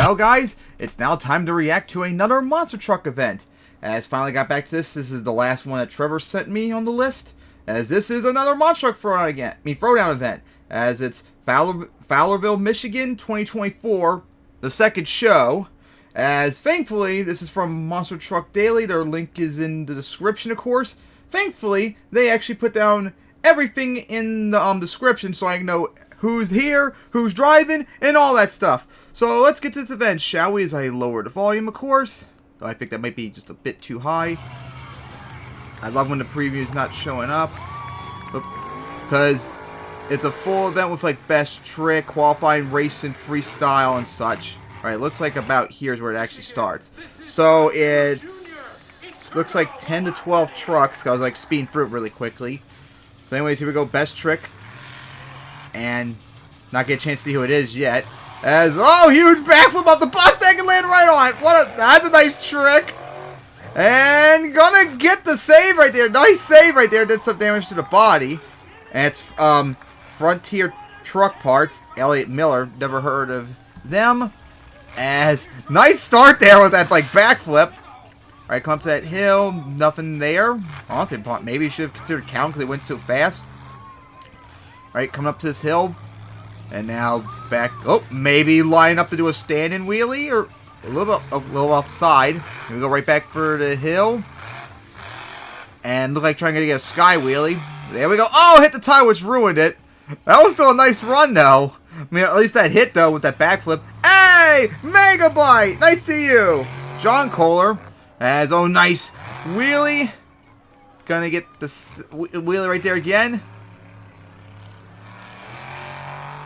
Well guys, it's now time to react to another Monster Truck event. As finally got back to this is the last one that Trevor sent me on the list. As this is another Monster Truck Throwdown event. As it's Fowlerville, Michigan 2024, the second show. As thankfully, this is from MonsterTruckDaily. Their link is in the description, of course. Thankfully, they actually put down everything in the description so I can know who's here, who's driving, and all that stuff. So let's get to this event, shall we? As I lower the volume, of course. Though I think that might be just a bit too high. I love when the preview is not showing up, because it's a full event with like best trick, qualifying, racing, freestyle, and such. All right, looks like about here's where it actually starts. So it's looks like 10 to 12 trucks. I was like speeding through it really quickly. So anyways, here we go, best trick. And not get a chance to see who it is yet. As, oh, huge backflip off the Mustang and land right on it. That's a nice trick. And gonna get the save right there. Nice save right there. Did some damage to the body. And it's Frontier Truck Parts. Elliot Miller. Never heard of them. As, nice start there with that like backflip. Alright, come up to that hill. Nothing there. Honestly, maybe you should have considered counting because it went so fast. Alright, coming up to this hill. And now back. Oh, maybe line up to do a stand-in wheelie or a little offside. Here we go right back for the hill. And look like trying to get a sky wheelie. There we go. Oh, hit the tire, which ruined it. That was still a nice run, though. I mean, at least that hit, though, with that backflip. Hey, Megabyte. Nice to see you. John Kohler has, oh, nice wheelie. Gonna get the wheelie right there again.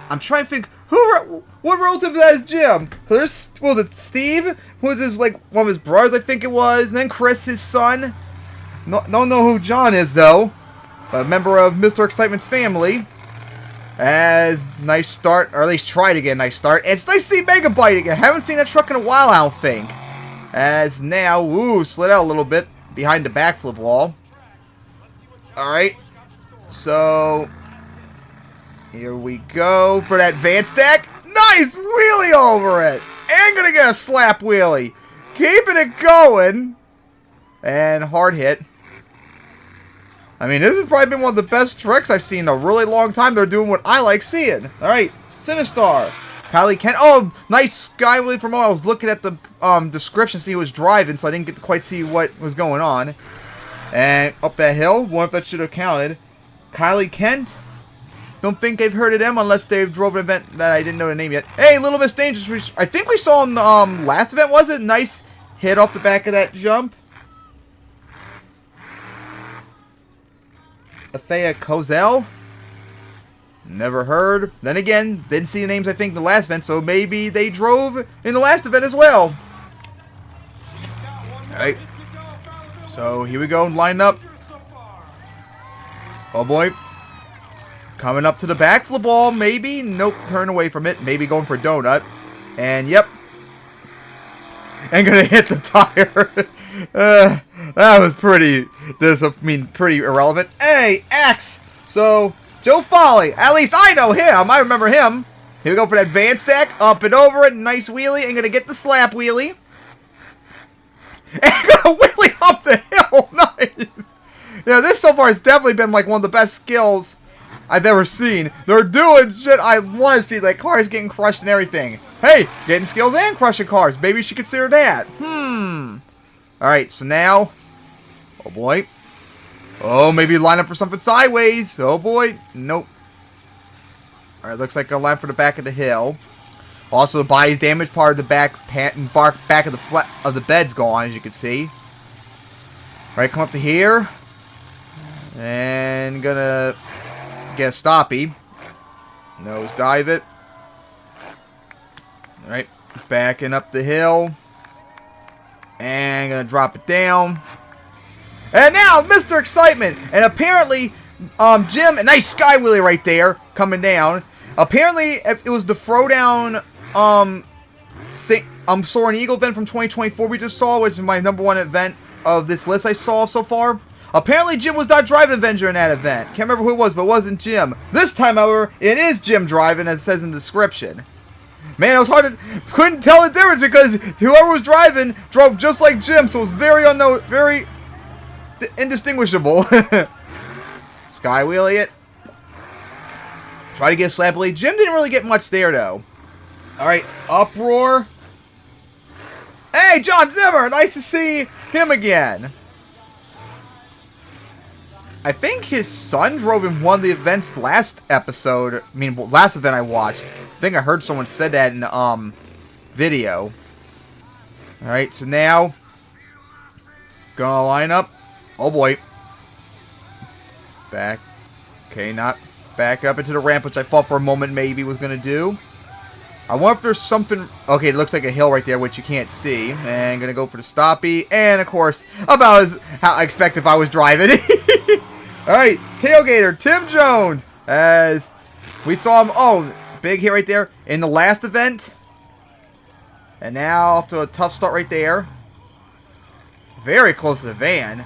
I'm trying to think what relative that is Jim. There's, what was it, Steve? Who was his, like, one of his brothers, I think it was. And then Chris, his son. No, don't know who John is, though. But a member of Mr. Excitement's family. As nice start, or at least try to get a nice start. And it's nice to see Megabyte again. Haven't seen that truck in a while, I don't think. As now, ooh, slid out a little bit behind the backflip wall. Alright. So here we go for that van stack. Nice wheelie over it. And gonna get a slap wheelie. Keeping it going. And hard hit. I mean, this has probably been one of the best tricks I've seen in a really long time. They're doing what I like seeing. Alright, Sinistar. Kylie Kent. Oh, nice sky wheelie from I was looking at the description to see who was driving, so I didn't get to quite see what was going on. And up that hill. Wonder if that should have counted. Kylie Kent. Don't think I've heard of them unless they've drove an event that I didn't know the name yet. Hey, Little Miss Dangerous, which I think we saw in the last event, was it? Nice hit off the back of that jump. Athea Kozel. Never heard. Then again, didn't see the names I think in the last event, so maybe they drove in the last event as well. Alright. So here we go, line up. Oh boy. Coming up to the backflip wall, maybe. Nope, turn away from it. Maybe going for a donut. And yep. And gonna hit the tire. That was pretty irrelevant. Hey, X! So, Joe Foley. At least I know him. I remember him. Here we go for that van stack. Up and over it. Nice wheelie. And gonna get the slap wheelie. And gonna wheelie up the hill. Nice. Yeah, this so far has definitely been like one of the best skills I've ever seen. They're doing shit I want to see, like cars getting crushed and everything. Hey, getting skills and crushing cars. Maybe you should consider that. Alright, so now, oh boy. Oh, maybe line up for something sideways. Oh boy. Nope. Alright, looks like a line for the back of the hill. Also, the body's damaged. Part of the back of the bed's gone, as you can see. Alright, come up to here. And gonna get a stoppie. Nose dive it. Alright, backing up the hill. And gonna drop it down. And now, Mr. Excitement. And apparently, Jim, a nice sky wheelie right there, coming down. Apparently, it was the Throwdown, Soaring Eagle event from 2024 we just saw, which is my #1 event of this list I saw so far. Apparently, Jim was not driving Avenger in that event. Can't remember who it was, but it wasn't Jim. This time, however, it is Jim driving, as it says in the description. Man, it was hard to... Couldn't tell the difference because whoever was driving drove just like Jim, so it was very indistinguishable. Sky wheelie it. Try to get a slap lead. Jim didn't really get much there, though. Alright, Uproar. Hey, John Zimmer! Nice to see him again. I think his son drove in one of the events last episode. I mean, last event I watched. I think I heard someone said that in the video. Alright, so now gonna line up. Oh boy. Back. Okay, not back up into the ramp, which I thought for a moment maybe was gonna do. I wonder if there's something... Okay, it looks like a hill right there, which you can't see. And gonna go for the stoppie. And, of course, about as how I expect if I was driving. Alright, tailgater, Tim Jones. As we saw him... Oh, big hit right there in the last event. And now off to a tough start right there. Very close to the van.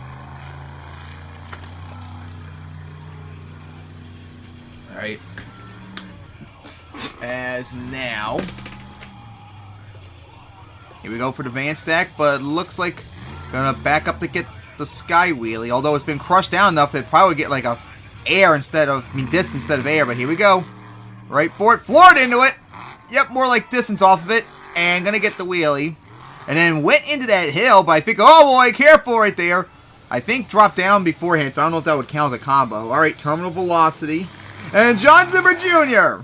Alright. As now, here we go for the van stack, but looks like gonna back up to get the sky wheelie. Although it's been crushed down enough, that probably get like a air instead of, distance instead of air. But here we go, right for it, floored into it. Yep, more like distance off of it, and gonna get the wheelie, and then went into that hill. But I think, oh boy, careful right there. I think dropped down beforehand, so I don't know if that would count as a combo. All right, terminal velocity, and John Zimmer Jr.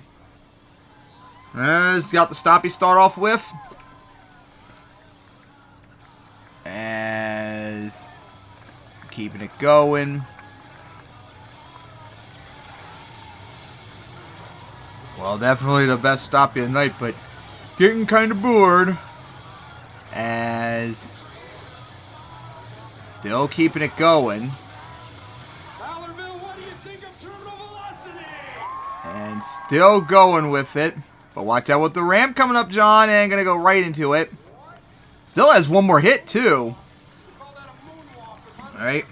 Has got the stoppie start off with. As keeping it going. Well, definitely the best stoppie of the night, but getting kind of bored. As still keeping it going. Fowlerville, what do you think of terminal velocity? And still going with it. But watch out with the ramp coming up, John, and gonna go right into it. Still has one more hit, too. Alright.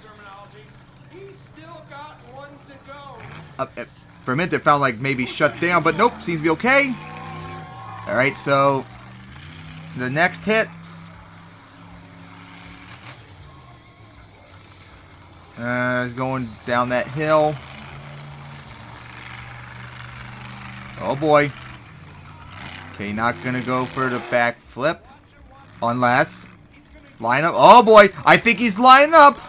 He's still got one to go. For a minute, it felt like maybe shut down, but nope, seems to be okay. Alright, so the next hit. Is going down that hill. Oh boy. Okay, not gonna go for the back flip. Unless line up. Oh boy, I think he's lining up.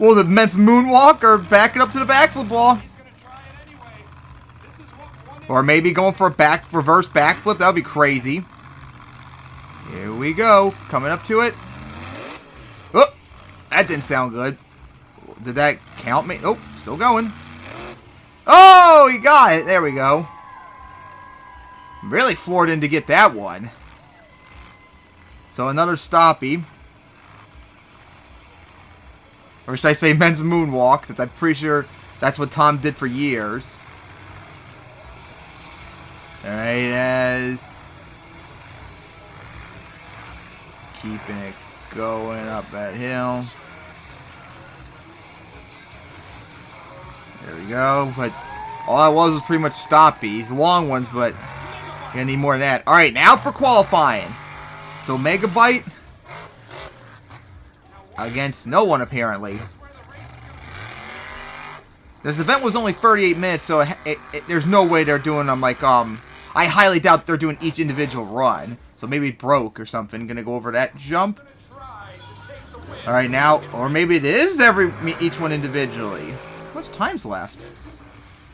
Well, the men's moonwalk or backing up to the backflip ball. Or maybe going for a reverse backflip. That would be crazy. Here we go. Coming up to it. Oh, that didn't sound good. Did that count me? Oh, still going. Oh, he got it. There we go. Really floored in to get that one. So another stoppie. Or should I say men's moonwalk, since I'm pretty sure that's what Tom did for years. Alright, as keeping it going up that hill. There we go. But all that was pretty much stoppies. Long ones, but gonna need more than that. Alright, now for qualifying. So Megabyte against no one, apparently. This event was only 38 minutes, so there's no way they're doing them like, I highly doubt they're doing each individual run. So maybe it broke or something. Gonna go over that jump. Alright, now, or maybe it is each one individually. How much time's left?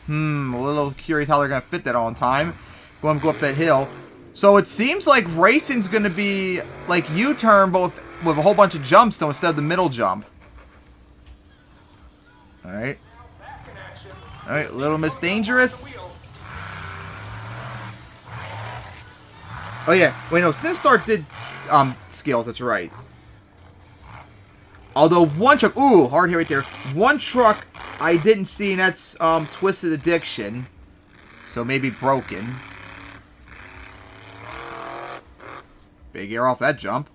A little curious how they're gonna fit that all in time. Go up that hill. So it seems like racing's gonna be like U-turn, both with a whole bunch of jumps though, instead of the middle jump. Alright. Alright, Little Miss Dangerous. Oh yeah, wait no, Sinstar did skills, that's right. Although one truck, ooh, hard hit right there. One truck I didn't see, and that's Twisted Addiction. So maybe broken. Big air off that jump.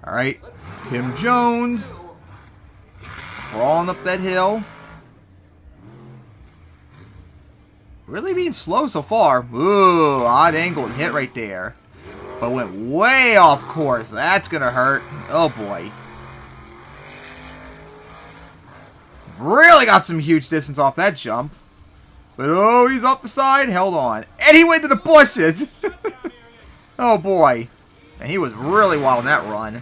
Alright, Tim Jones. Crawling up that hill. really being slow so far. Ooh, odd angle hit right there. But went way off course. That's going to hurt. Oh, boy. Really got some huge distance off that jump. But, oh, he's off the side. Held on. And he went to the bushes. Oh, boy. And he was really wild in that run.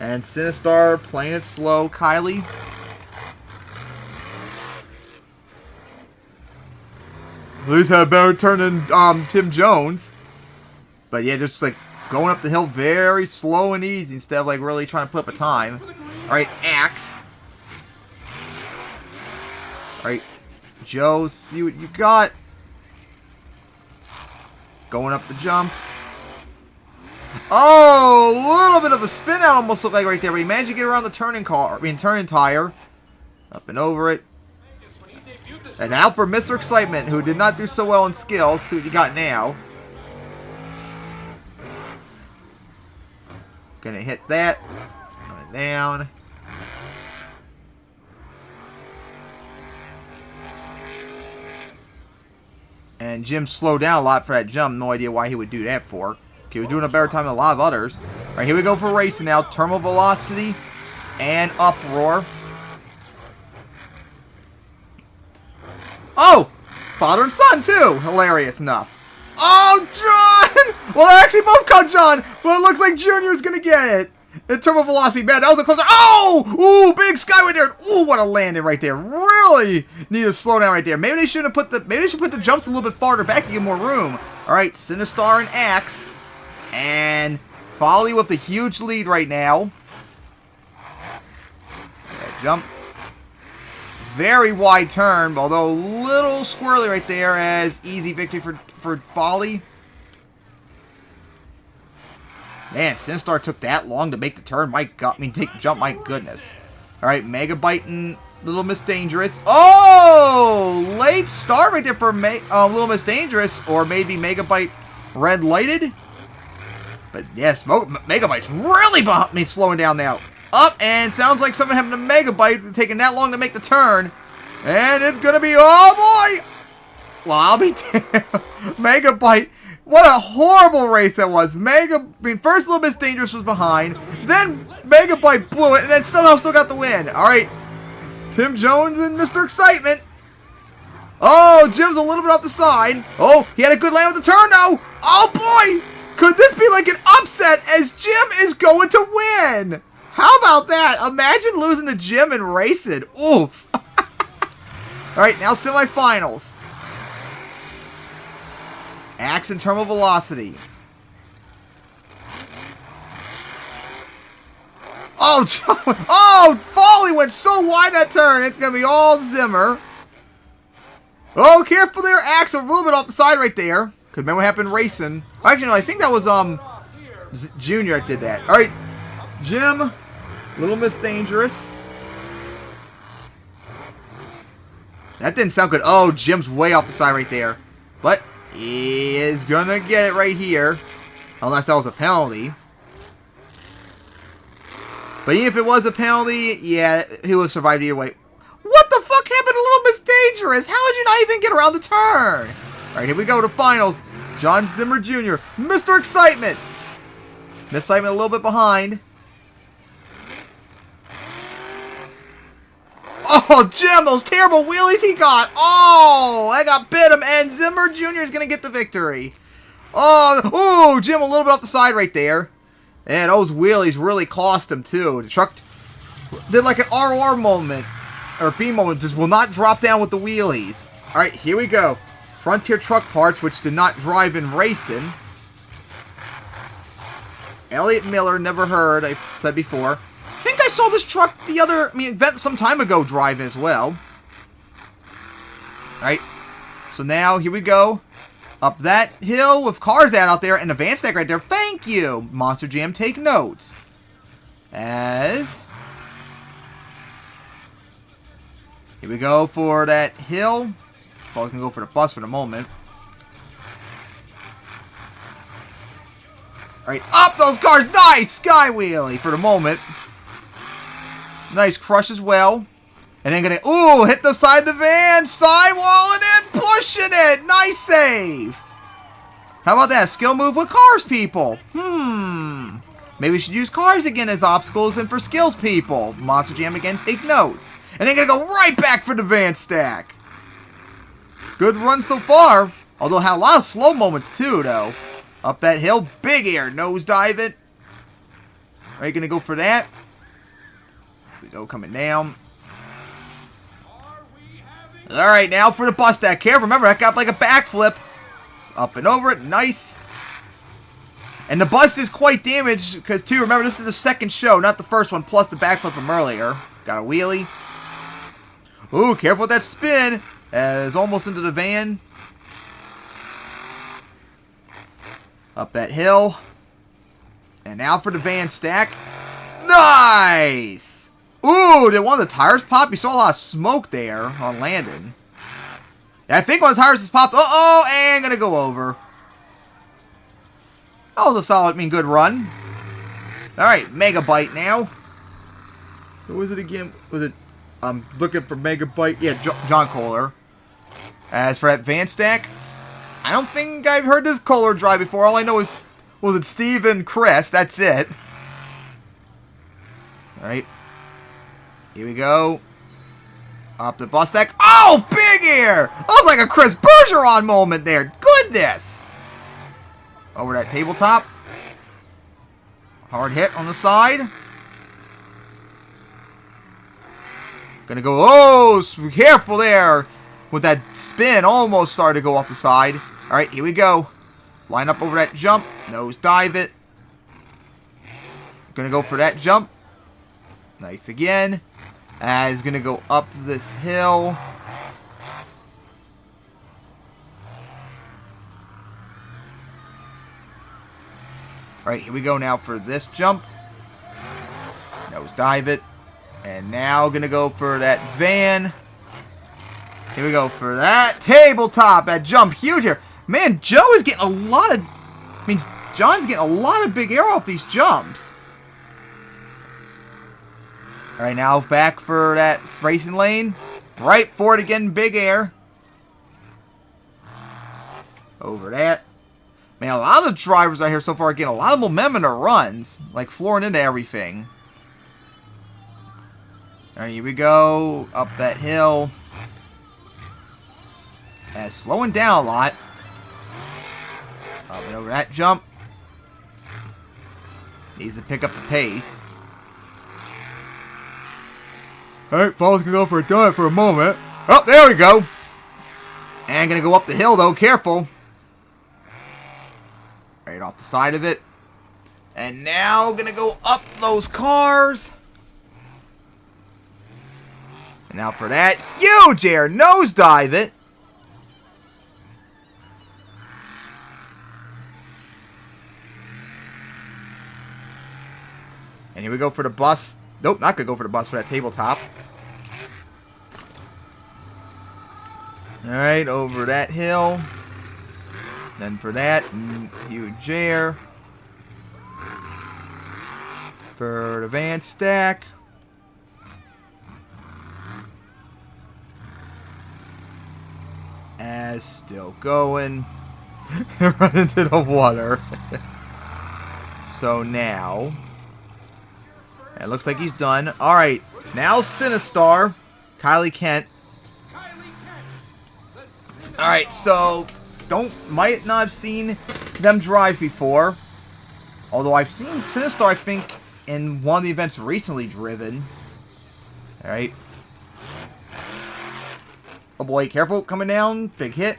And Sinistar playing it slow. Kylie. At least had a better turn than Tim Jones. But yeah, just like going up the hill very slow and easy instead of like really trying to put up a time. Alright, Axe. Alright, Joe, see what you got. Going up the jump. Oh, a little bit of a spin out almost looked like right there. But he managed to get around the turning tire. Up and over it. And now for Mr. Excitement, who did not do so well in skill. See what you got now. Gonna hit that. Coming down. And Jim slowed down a lot for that jump. No idea why he would do that for. Okay, he was doing a better time than a lot of others. Alright, here we go for racing now. Terminal velocity and uproar. Oh! Father and son, too! Hilarious enough. Oh, John! Well, they actually both caught John, but it looks like Junior's gonna get it. And terminal velocity, man, that was a closer. Oh! Ooh, big skyway there. Ooh, what a landing right there. Really need to slow down right there. Maybe they should have put the jumps a little bit farther back to give more room. Alright, Sinistar and Axe. And Folly with the huge lead right now. That jump. Very wide turn, although a little squirrely right there as easy victory for Folly. Man, Sinistar took that long to make the turn. Take the jump, my goodness. Alright, Megabyte and Little Miss Dangerous. Oh! Late start right there for Little Miss Dangerous, or maybe Megabyte red lighted. But yes, Megabyte's really slowing down now. Up, and sounds like someone having a Megabyte taking that long to make the turn. And it's going to be, oh boy! Well, I'll be Megabyte. What a horrible race that was. First Little Miss Dangerous was behind. Then Megabyte blew it, and then somehow still got the win. Alright, Tim Jones and Mr. Excitement. Oh, Jim's a little bit off the side. Oh, he had a good land with the turn, though. Oh boy! Could this be like an upset as Jim is going to win? How about that? Imagine losing to Jim and racing. Oof. Alright, now semifinals. Axe and terminal velocity. Oh, Folly went so wide that turn. It's going to be all Zimmer. Oh, careful there. Axe a little bit off the side right there. Because remember what happened racing. Actually, no, I think that was Junior that did that. Alright, Jim. Little Miss Dangerous. That didn't sound good. Oh, Jim's way off the side right there. But he is going to get it right here. Unless that was a penalty. But even if it was a penalty, yeah, he would have survived either way. What the fuck happened to Little Miss Dangerous? How did you not even get around the turn? Alright, here we go to finals. John Zimmer Jr. Mr. Excitement. Mr. Excitement a little bit behind. Oh, Jim, those terrible wheelies he got. Oh, I got bit him, and Zimmer Jr. is going to get the victory. Oh, Jim a little bit off the side right there. And those wheelies really cost him, too. The truck did like an RR moment, or B moment, just will not drop down with the wheelies. All right, here we go. Frontier Truck Parts, which did not drive in racing. Elliot Miller, never heard, I said before. I think I saw this truck event some time ago driving as well. Alright, so now here we go. Up that hill with cars out there and a van stack right there. Thank you, Monster Jam, take notes. As here we go for that hill. Well, can go for the bus for the moment. Alright, up those cars! Nice! Sky wheelie for the moment. Nice crush as well. And then gonna, ooh, hit the side of the van, sidewalling it, pushing it. Nice save. How about that? Skill move with cars, people. Maybe we should use cars again as obstacles and for skills, people. Monster Jam again, take notes. And then gonna go right back for the van stack. Good run so far. Although had a lot of slow moments too, though. Up that hill, big air, nosedive it. Are you gonna go for that? Here we go, coming down. Alright, now for the bus stack. Careful, remember that got like a backflip. Up and over it, nice. And the bus is quite damaged because, too, remember this is the second show, not the first one, plus the backflip from earlier. Got a wheelie. Ooh, careful with that spin. As almost into the van. Up that hill. And now for the van stack. Nice! Ooh, did one of the tires pop? You saw a lot of smoke there on landing. Yeah, I think one of the tires has popped. Uh-oh, and gonna go over. That was a solid, good run. Alright, Megabyte now. Who was it again? Was it, I'm looking for Megabyte. Yeah, John Kohler. As for that van stack, I don't think I've heard this Kohler drive before. All I know is, was it Steve and Chris? That's it. Alright. Here we go. Up the bus stack. Oh, big air! That was like a Chris Bergeron moment there. Goodness! Over that tabletop. Hard hit on the side. Gonna go, oh, careful there. With that spin, almost started to go off the side. Alright, here we go. Line up over that jump. Nose dive it. Gonna go for that jump. Nice again. As gonna go up this hill. Alright, here we go now for this jump. Nose dive it. And now gonna go for that van. Here we go for that tabletop. That jump huge here. Man, Joe is getting a lot of... John's getting a lot of big air off these jumps. Alright, now back for that racing lane. Right for it again, big air. Over that. Man, a lot of the drivers out here so far are getting a lot of momentum in their runs. Like flooring into everything. Alright, here we go. Up that hill. And slowing down a lot. Up and over that jump. Needs to pick up the pace. Alright, Fowler's gonna go for a donut for a moment. Oh, there we go. And gonna go up the hill though, careful. Right off the side of it. And now gonna go up those cars. And now for that huge air nosedive it. And here we go for the bus. Nope, not gonna go for the bus, for that tabletop. Alright, over that hill. Then for that, huge air. For the van stack. As still going. Run into the water. So now... It looks like he's done. Alright, now Sinistar. Kylie Kent. Alright, so might not have seen them drive before. Although I've seen Sinistar, I think, in one of the events recently driven. Alright. Oh boy, careful, coming down. Big hit.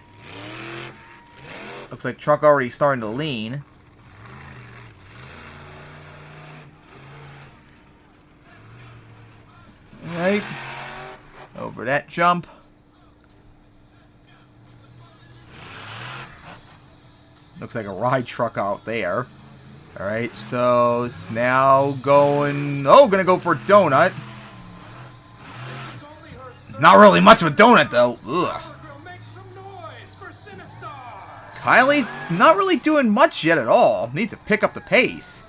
Looks like truck already starting to lean. Alright. Over that jump. Looks like a ride truck out there. Alright, so it's now going... Oh, gonna go for a donut. Not really much of a donut, though. Ugh. Kylie's not really doing much yet at all. Needs to pick up the pace.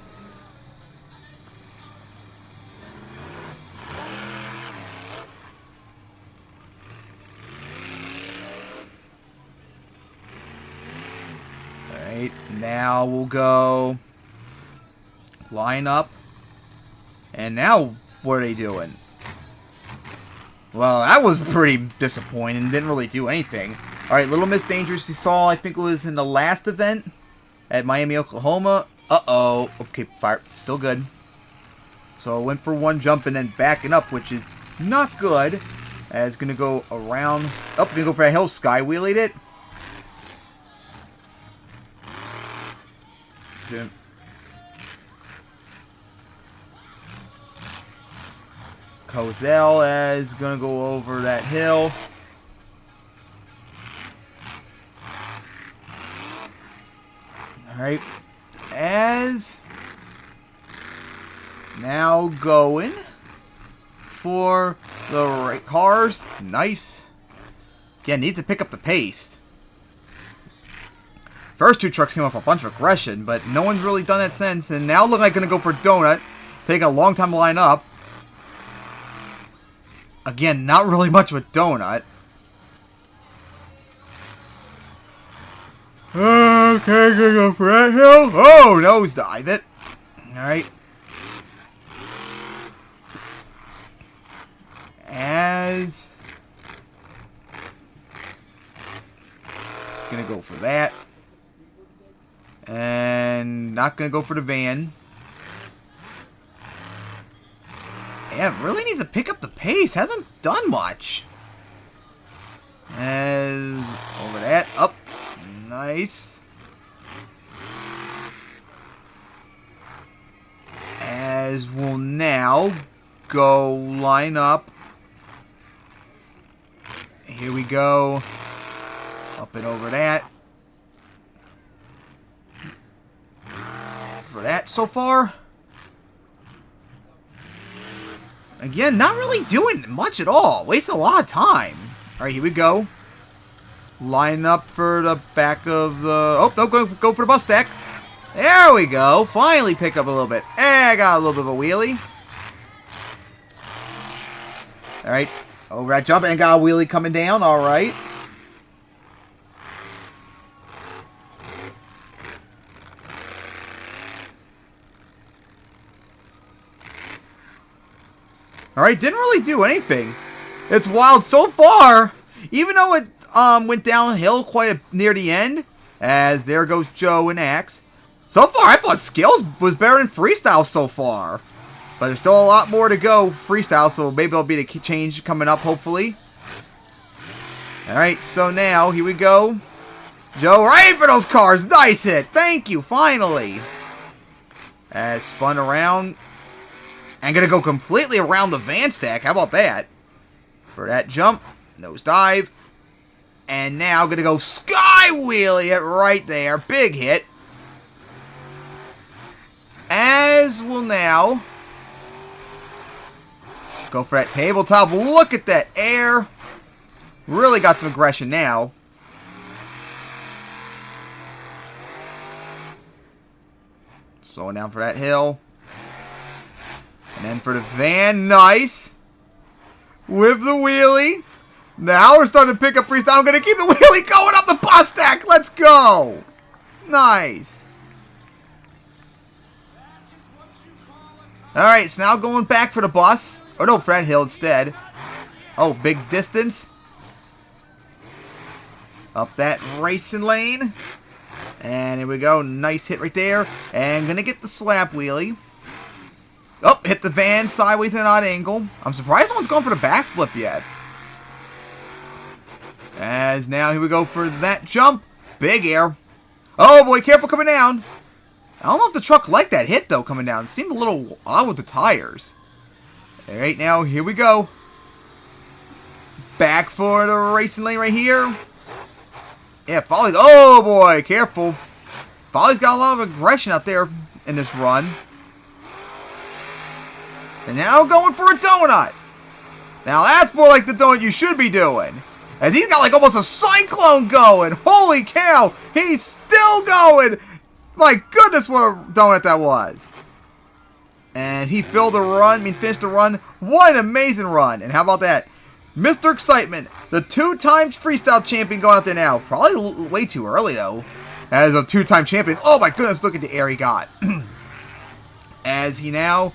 Now we'll go line up. And now, what are they doing? Well, that was pretty disappointing. Didn't really do anything. Alright, Little Miss Dangerous you saw, I think it was in the last event at Miami, Oklahoma. Uh-oh. Okay, fire. Still good. So, went for one jump and then backing up, which is not good. As going to go around. Oh, going to go for a hill. Sky wheelied it. Okay. Cozell is going to go over that hill. Alright. As now going for the right cars. Nice. Again, needs to pick up the pace. First two trucks came off a bunch of aggression, but no one's really done that since. And now look like going to go for Donut. Taking a long time to line up. Again, not really much with Donut. Okay, gonna go for that hill. Oh, nosedive it. Alright. As gonna go for that. And not gonna go for the van. Yeah, really needs to pick up the pace. Hasn't done much. As over that. Up. Nice. As we'll now go line up. Here we go. Up and over that. For that so far. Again, not really doing much at all. Wasting a lot of time. Alright, here we go. Line up for the back of the... Oh, no, go for the bus stack. There we go. Finally pick up a little bit. I got a little bit of a wheelie. Alright. Over that jump and got a wheelie coming down. Alright. Alright, didn't really do anything. It's wild so far. Even though it went downhill quite near the end. As there goes Joe and Axe. So far, I thought Skills was better than Freestyle so far. But there's still a lot more to go Freestyle, so maybe it'll be the change coming up, hopefully. Alright, so now, here we go. Joe, right for those cars. Nice hit. Thank you, finally. As spun around. And gonna go completely around the van stack. How about that? For that jump. Nose dive. And now gonna go sky wheelie it right there. Big hit. As will now go for that tabletop. Look at that air. Really got some aggression now. Slowing down for that hill. And then for the van, nice. With the wheelie. Now we're starting to pick up freestyle. I'm going to keep the wheelie going up the bus stack. Let's go. Nice. Alright, so now going back for the bus. Oh no, for that hill instead. Oh, big distance. Up that racing lane. And here we go. Nice hit right there. And going to get the slap wheelie. Oh, hit the van sideways and odd angle. I'm surprised no one's going for the backflip yet. As now, here we go for that jump. Big air. Oh boy, careful coming down. I don't know if the truck liked that hit though coming down. It seemed a little odd with the tires. Alright, now here we go. Back for the racing lane right here. Yeah, Folly. Oh boy, careful. Folly's got a lot of aggression out there in this run. And now going for a donut. Now that's more like the donut you should be doing. As he's got like almost a cyclone going. Holy cow. He's still going. My goodness, what a donut that was. And he finished the run. What an amazing run. And how about that? Mr. Excitement, the 2 times freestyle champion going out there now. Probably way too early though. as a two-time champion. Oh my goodness, look at the air he got. As he now,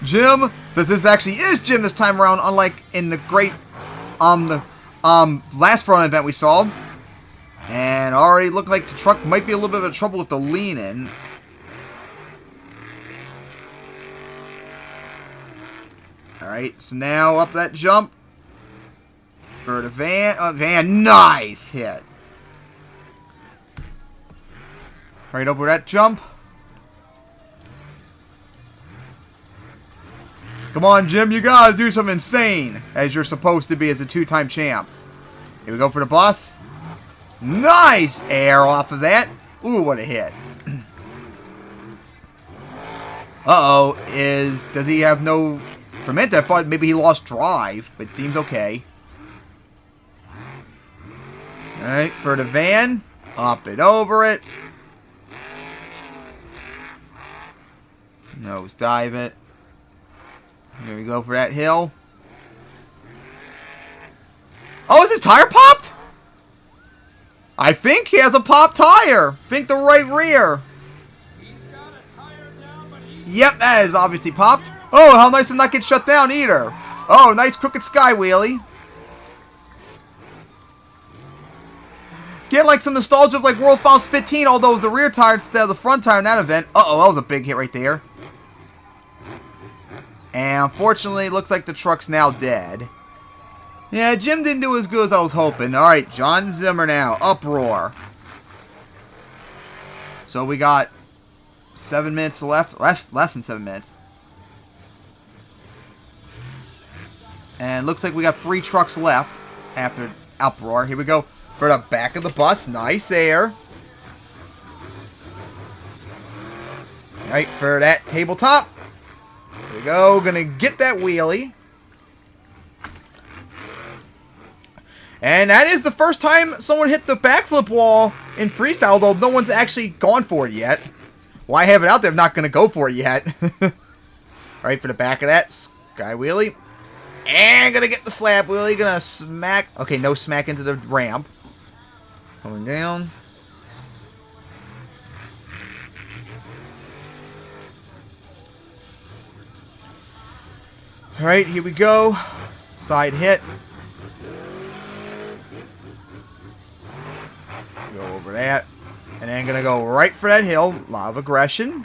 Jim, since this actually is Jim this time around, unlike in the great, last front event we saw. And already looked like the truck might be a little bit of trouble with the lean in. Alright, so now up that jump. For the van. Van, nice hit. Right over that jump. Come on, Jim, you gotta do something insane, as you're supposed to be as a two-time champ. Here we go for the bus. Nice air off of that. Ooh, what a hit. Uh-oh, does he have no... For a minute, I thought maybe he lost drive, but it seems okay. Alright, for the van. Up and over it. Nose dive it. Here we go for that hill. Oh, is his tire popped? I think he has a popped tire. I think the right rear. He's got a tire down, but Yep, that is obviously popped. Oh, how nice of not get shut down either. Oh, nice crooked sky wheelie. Get like some nostalgia of like World Finals 15, although it was the rear tire instead of the front tire in that event. Uh-oh, that was a big hit right there. And unfortunately, it looks like the truck's now dead. Yeah, Jim didn't do as good as I was hoping. Alright, John Zimmer now. Uproar. So we got 7 minutes left. Less than 7 minutes. And looks like we got 3 trucks left after Uproar. Here we go for the back of the bus. Nice air. Alright, for that tabletop. Here we go. Gonna get that wheelie. And that is the first time someone hit the backflip wall in freestyle, though no one's actually gone for it yet. Why have it out there if not going to go for it yet? Alright, for the back of that, sky wheelie. And going to get the slab wheelie. Going to smack. Okay, no smack into the ramp. Going down. Alright, here we go. Side hit. Go over that. And then gonna go right for that hill. A lot of aggression.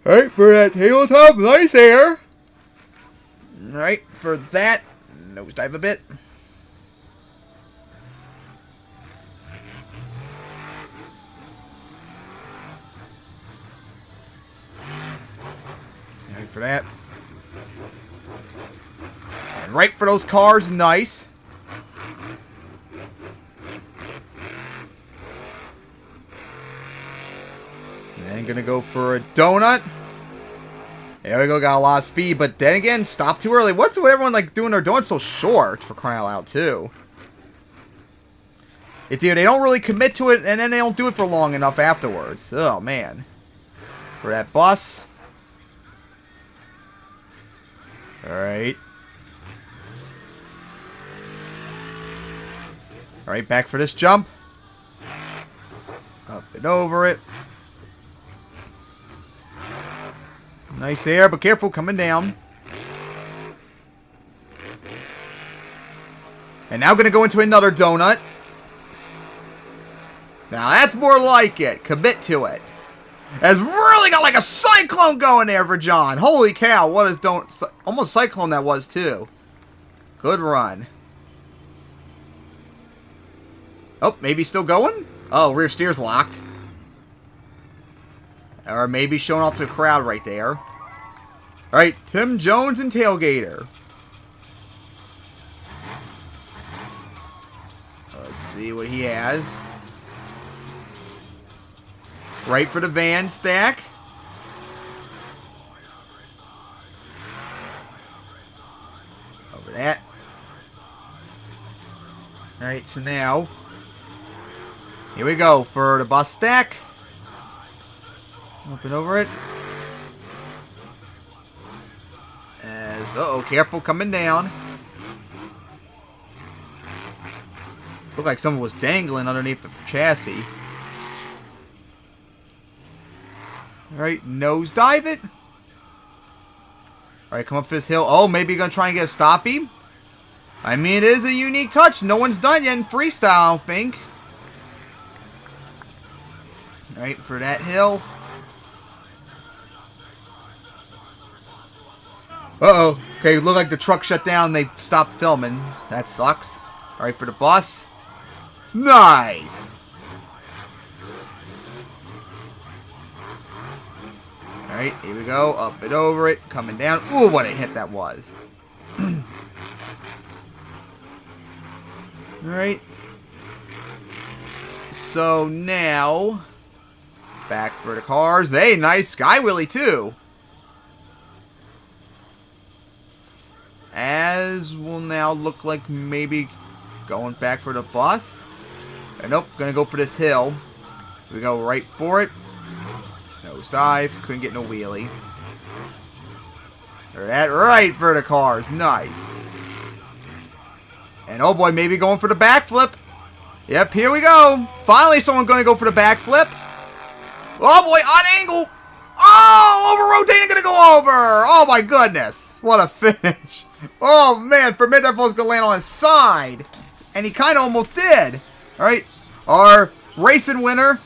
Alright, for that tabletop. Nice air. Alright, for that. Nosedive a bit. Alright, for that. And right for those cars, nice. And then gonna go for a donut. There we go, got a lot of speed, but then again, stop too early. What's with everyone like doing their donuts so short, for crying out loud, too? It's either they don't really commit to it, and then they don't do it for long enough afterwards. Oh, man. For that bus. Alright. Alright, back for this jump. Up and over it. Nice air, but careful coming down. And now going to go into another donut. Now that's more like it. Commit to it. Has really got like a cyclone going there for John. Holy cow, what a almost cyclone that was too. Good run. Oh, maybe still going? Oh, rear steer's locked. Or maybe showing off to the crowd right there. Alright, Tim Jones and Tailgater. Let's see what he has. Right for the van stack. Over that. Alright, so now here we go for the bus stack. Up and over it. As, uh-oh, careful coming down. Looked like someone was dangling underneath the chassis. Alright, nosedive it. Alright, come up this hill. Oh, maybe you're going to try and get a stoppie? I mean, it is a unique touch. No one's done yet in freestyle, I don't think. Alright, for that hill. Uh-oh. Okay, look like the truck shut down. They stopped filming. That sucks. Alright, for the bus. Nice! Alright, here we go. Up and over it. Coming down. Ooh, what a hit that was. Alright. So now, back for the cars. Hey, nice sky wheelie too. As will now look like maybe going back for the bus. Nope, gonna go for this hill. We go right for it. Nosedive. Couldn't get no wheelie. That right for the cars. Nice. And oh boy, maybe going for the backflip. Yep, here we go. Finally, someone going to go for the backflip. Oh boy, on angle. Oh, over rotating, going to go over. Oh my goodness. What a finish. Oh man, for a minute, that ball's going to land on his side. And he kind of almost did. All right, our racing winner,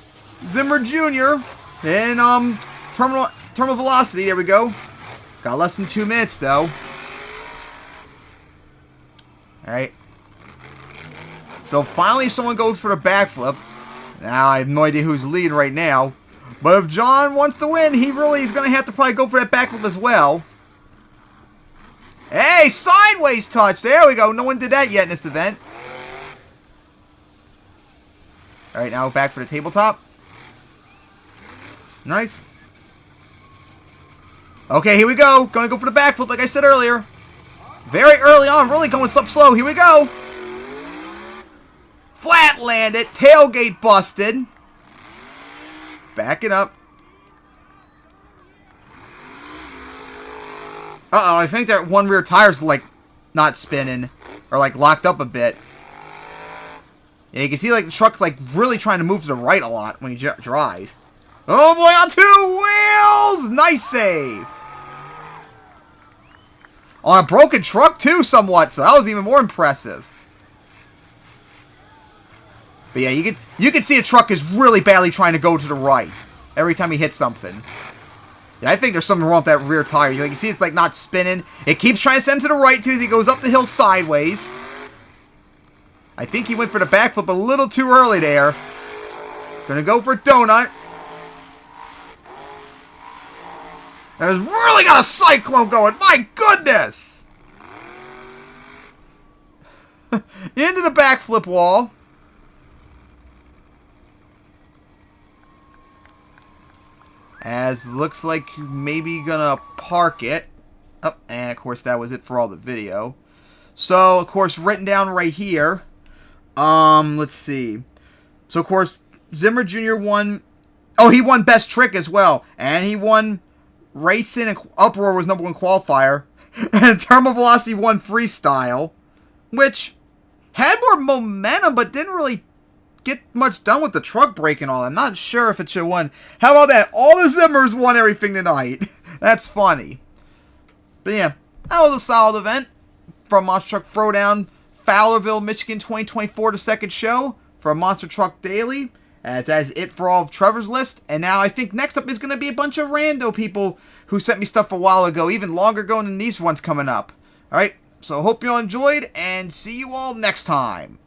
Zimmer Jr. in terminal velocity. There we go. Got less than 2 minutes though. All right. So finally someone goes for the backflip. Now I have no idea who's leading right now. But if John wants to win, he really is going to have to probably go for that backflip as well. Hey, sideways touch. There we go. No one did that yet in this event. Alright, now back for the tabletop. Nice. Okay, here we go. Going to go for the backflip like I said earlier. Very early on. Really going up slow. Here we go. Flat landed. Tailgate busted. Backing up. Uh-oh, I think that one rear tire's like not spinning. Or like locked up a bit. Yeah, you can see like the truck's like really trying to move to the right a lot when he drives. Oh boy, on 2 wheels! Nice save. On a broken truck too somewhat, so that was even more impressive. But yeah, you can see a truck is really badly trying to go to the right every time he hits something. Yeah, I think there's something wrong with that rear tire. You can see it's like not spinning. It keeps trying to send to the right too as he goes up the hill sideways. I think he went for the backflip a little too early there. Gonna go for donut. And it's really got a cyclone going. My goodness! Into the backflip wall. As looks like maybe gonna park it. Oh, and of course that was it for all the video. So, of course, written down right here. Let's see. So, of course, Zimmer Jr. won. Oh, he won Best Trick as well. And he won Racing, and Uproar was #1 qualifier. And Terminal Velocity won Freestyle. Which had more momentum, but didn't really get much done with the truck breaking all. I'm not sure if it should have won. How about that? All the Zimmers won everything tonight. That's funny. But yeah, that was a solid event from Monster Truck Throwdown, Fowlerville, Michigan 2024, the second show from Monster Truck Daily. As that is it for all of Trevor's list. And now I think next up is going to be a bunch of rando people who sent me stuff a while ago, even longer ago than these ones coming up. Alright, so hope you all enjoyed, and see you all next time.